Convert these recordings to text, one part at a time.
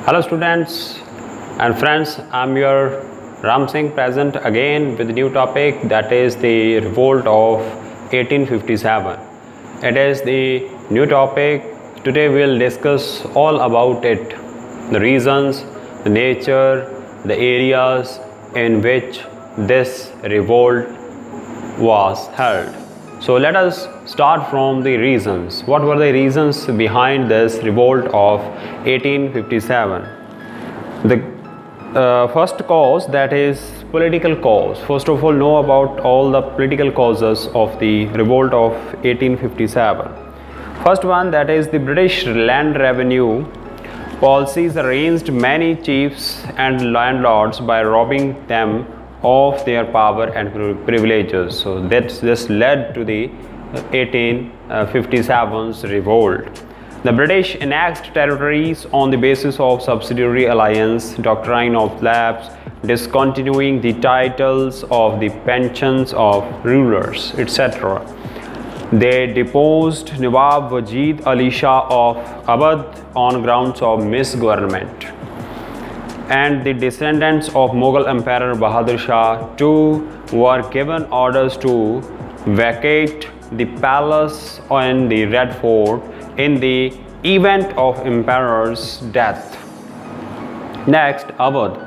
Hello students and friends, I'm your Ram Singh present again with a new topic, that is the revolt of 1857. It is the new topic. Today we'll discuss all about it, the reasons, the nature, the areas in which this revolt was held. So let us start from the reasons. What were the reasons behind this revolt of 1857? The first cause, that is political cause. First of all, know about all the political causes of the revolt of 1857. First one, that is the British land revenue policies arranged many chiefs and landlords by robbing them of their power and privileges. So this led to the 1857's revolt. The British annexed territories on the basis of subsidiary alliance, doctrine of lapse, discontinuing the titles of the pensions of rulers, etc. They deposed Nawab Wajid Ali Shah of Awadh on grounds of misgovernment. And the descendants of Mughal Emperor Bahadur Shah too were given orders to vacate the palace and the Red Fort in the event of emperor's death. Next, Awadh.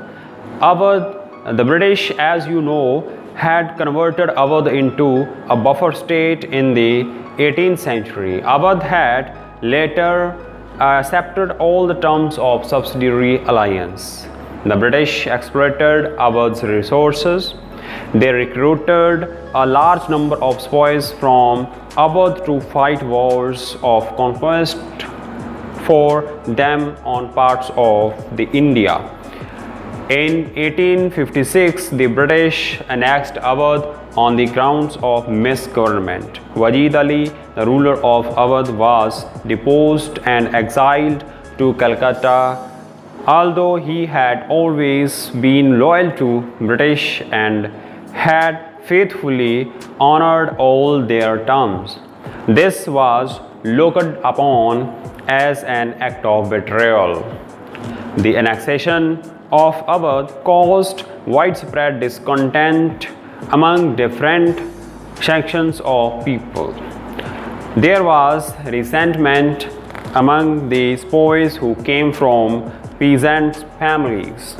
The British, as you know, had converted Awadh into a buffer state in the 18th century. Awadh had later accepted all the terms of subsidiary alliance. The British exploited Awadh's resources. They recruited a large number of spies from Awadh to fight wars of conquest for them on parts of the India. In 1856, the British annexed Awadh on the grounds of misgovernment. Wajid Ali, the ruler of Awadh, was deposed and exiled to Calcutta. Although he had always been loyal to British and had faithfully honored all their terms, this was looked upon as an act of betrayal. The annexation of Awadh caused widespread discontent among different sections of people. There was resentment among the spies who came from peasant families,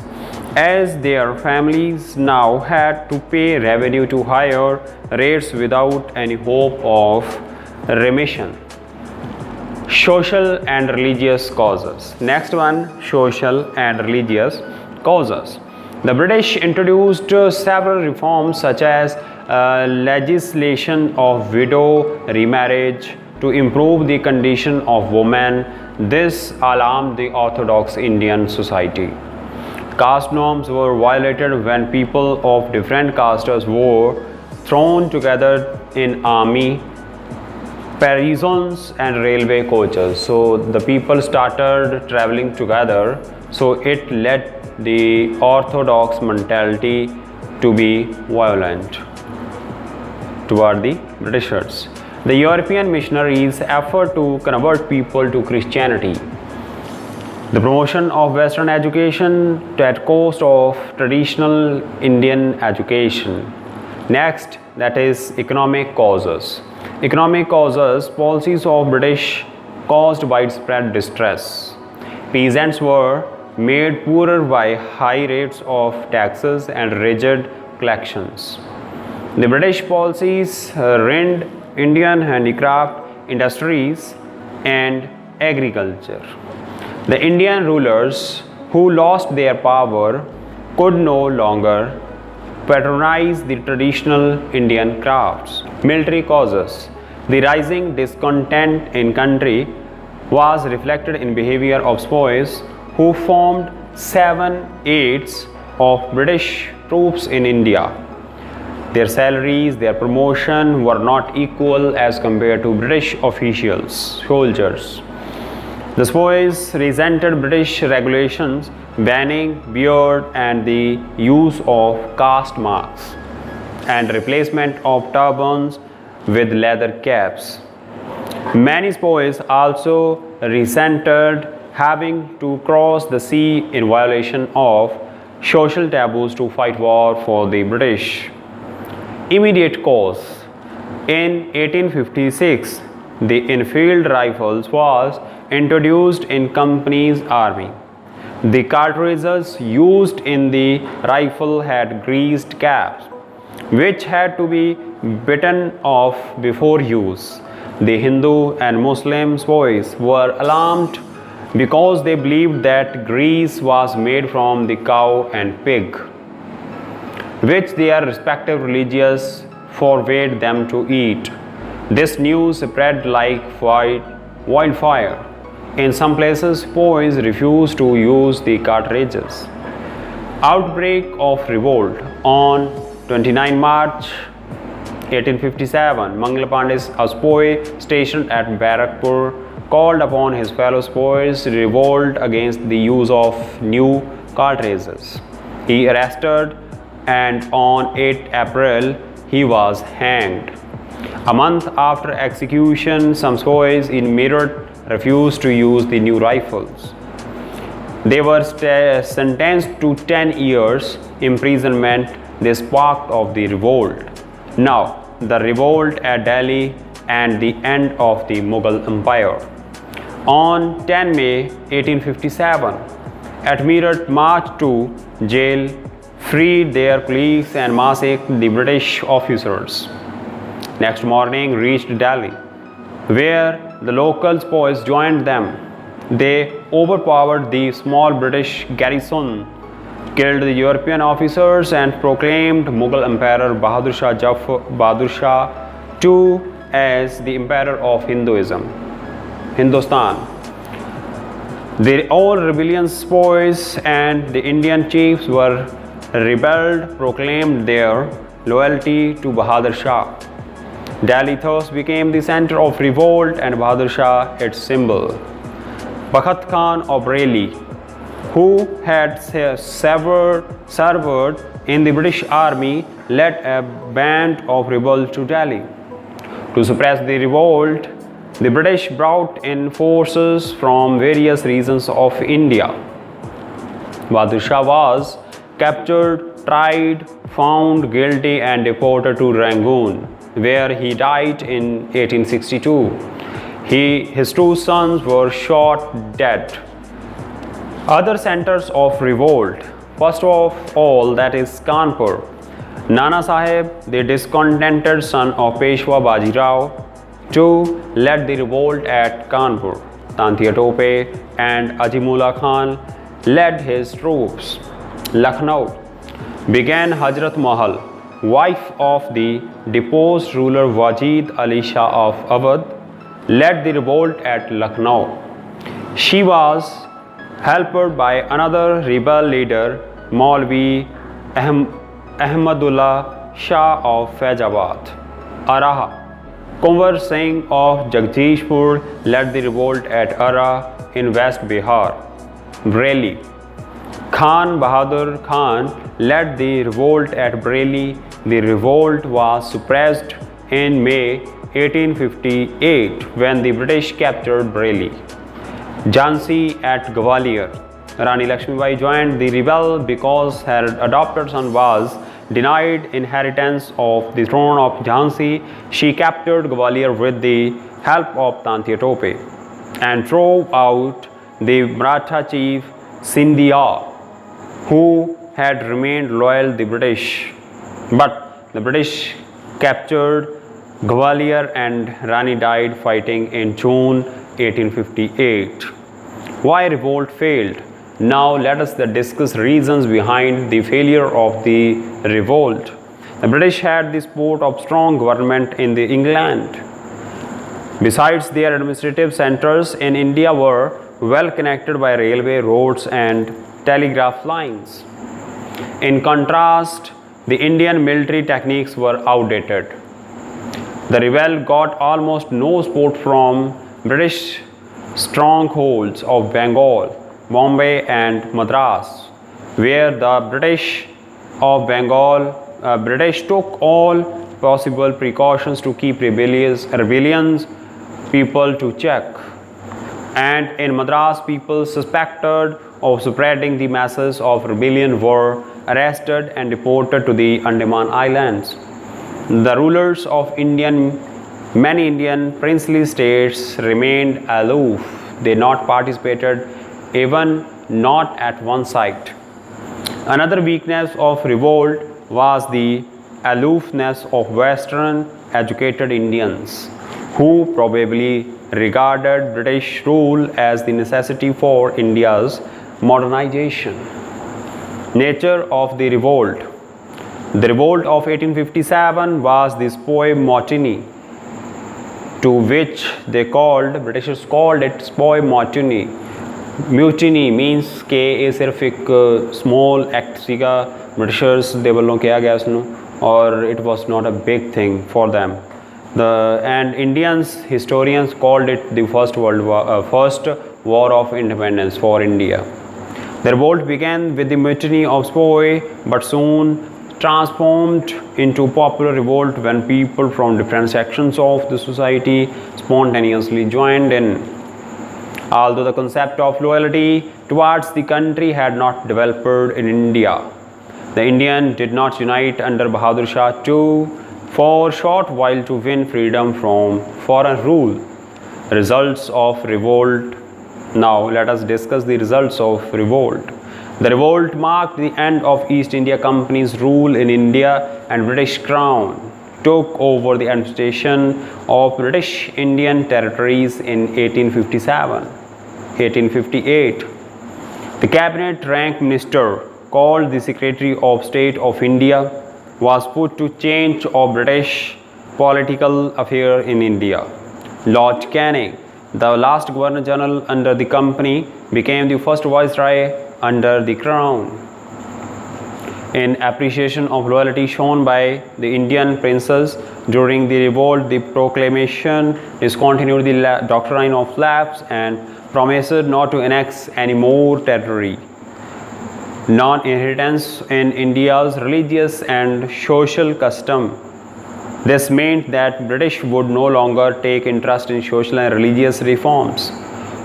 as their families now had to pay revenue to higher rates without any hope of remission. Social and religious causes. Next one, social and religious causes. The British introduced several reforms such as legislation of widow remarriage to improve the condition of women. This alarmed the orthodox Indian society. Caste norms were violated when people of different castes were thrown together in army, prisons and railway coaches. So the people started traveling together, so it led the orthodox mentality to be violent toward the Britishers. The European missionaries' effort to convert people to Christianity. The promotion of Western education at cost of traditional Indian education. Next, that is economic causes. Economic causes, policies of British caused widespread distress. Peasants were made poorer by high rates of taxes and rigid collections. The British policies ruined Indian handicraft industries and agriculture. The Indian rulers who lost their power could no longer patronize the traditional Indian crafts. Military causes. The rising discontent in country was reflected in behavior of spies who formed 7/8 of British troops in India. Their salaries, their promotion were not equal as compared to British officials, soldiers. The spies resented British regulations banning beard and the use of caste marks and replacement of turbans with leather caps. Many spies also resented having to cross the sea in violation of social taboos to fight war for the British. Immediate cause. In 1856, the Enfield rifles was introduced in company's army. The cartridges used in the rifle had greased caps, which had to be bitten off before use. The Hindu and Muslim boys were alarmed because they believed that grease was made from the cow and pig, which their respective religions forbade them to eat. This news spread like wildfire. In some places, boys refused to use the cartridges. Outbreak of revolt. On 29 March 1857, Mangal Pandey, a spy stationed at Barakpur, called upon his fellow spies to revolt against the use of new cartridges. He arrested, and on 8 April he was hanged. A month after execution, some spies in Meerut refused to use the new rifles. They were sentenced to 10 years imprisonment. They sparked of the revolt. Now, the revolt at Delhi and the end of the Mughal Empire. On 10 May 1857, at Meerut marched to jail, freed their colleagues and massacred the British officers. Next morning reached Delhi, where the local boys joined them. They overpowered the small British garrison, killed the European officers, and proclaimed Mughal Emperor Bahadur Shah II as the emperor of Hindustan. All rebellious boys and the Indian chiefs were rebelled, proclaimed their loyalty to Bahadur Shah. Delhi thus became the center of revolt and Bahadur Shah its symbol. Bakht Khan of Bareilly, who had served in the British army, led a band of rebels to Delhi. To suppress the revolt, the British brought in forces from various regions of India. Bahadur Shah was captured, tried, found guilty, and deported to Rangoon, where he died in 1862. His two sons were shot dead. Other centers of revolt. First of all, that is Kanpur. Nana Sahib, the discontented son of Peshwa Bajirao II, led the revolt at Kanpur. Tantia Tope and Ajimullah Khan led his troops. Lucknow began Hazrat Mahal, wife of the deposed ruler Wajid Ali Shah of Awadh, led the revolt at Lucknow. She was helped by another rebel leader, Maulvi Ahmadullah Shah of Faizabad. Araha. Kunwar Singh of Jagdishpur led the revolt at Ara in West Bihar. Bareilly. Khan Bahadur Khan led the revolt at Bareilly. The revolt was suppressed in May 1858 when the British captured Bareilly. Jhansi at Gwalior. Rani Lakshmibai joined the rebel because her adopted son was denied inheritance of the throne of Jhansi. She captured Gwalior with the help of Tantia Tope and drove out the Maratha chief Sindhia, who had remained loyal to the British. But the British captured Gwalior and Rani died fighting in June 1858. Why revolt failed? Now let us discuss reasons behind the failure of the revolt. The British had the support of strong government in England. Besides, their administrative centers in India were well connected by railway, roads, and telegraph lines. In contrast, the Indian military techniques were outdated. The rebel got almost no support from British strongholds of Bengal, Bombay, and Madras, where the British took all possible precautions to keep rebellions people to check. and in Madras people suspected of spreading the masses of rebellion were arrested and deported to the Andaman Islands. The rulers of many Indian princely states remained aloof. They not participated, even not at one site. Another weakness of revolt was the aloofness of Western educated Indians, who probably regarded British rule as the necessity for India's modernization. Nature of the revolt. The revolt of 1857 was the Spoi Mutiny, to which Britishers called it Spoi Mutiny. Mutiny means कि ये सिर्फ एक small act सीगा Britishers दे वालों किया गया उसनु, और it was not a big thing for them. And Indians historians called it the first war of independence for India. The revolt began with the mutiny of Spoi, but soon transformed into popular revolt when people from different sections of the society spontaneously joined in. Although the concept of loyalty towards the country had not developed in India, the Indian did not unite under Bahadur Shah II for a short while to win freedom from foreign rule. Results of revolt. Now let us discuss the results of revolt. The revolt marked the end of East India Company's rule in India, and British Crown took over the administration of British Indian territories in 1858. The cabinet rank minister, called the Secretary of State of India, was put to change of British political affairs in India. Lord Canning, the last Governor General under the company, became the first Viceroy under the Crown. In appreciation of loyalty shown by the Indian princes during the revolt, the proclamation discontinued the doctrine of lapse and promised not to annex any more territory. Non-inheritance in India's religious and social custom. This meant that British would no longer take interest in social and religious reforms.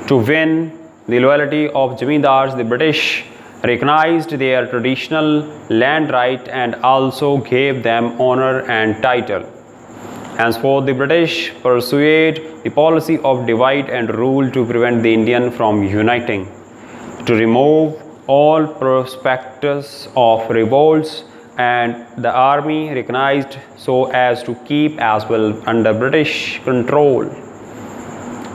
To win the loyalty of Zamindars, the British recognized their traditional land right and also gave them honor and title. Henceforth, the British pursued the policy of divide and rule to prevent the Indian from uniting, to remove all prospectus of revolts, and the army recognized so as to keep as well under British control.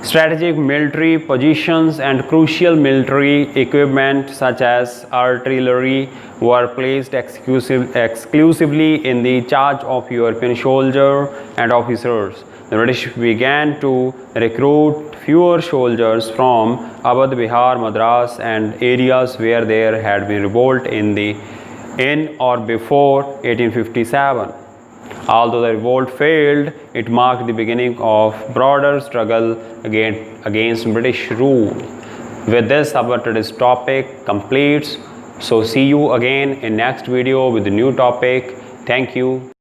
Strategic military positions and crucial military equipment such as artillery were placed exclusively in the charge of European soldiers and officers. The British began to recruit fewer soldiers from Awadh, Bihar, Madras and areas where there had been revolt in or before 1857. Although the revolt failed, it marked the beginning of broader struggle against British rule. With this, our today's topic completes. So see you again in next video with a new topic. Thank you.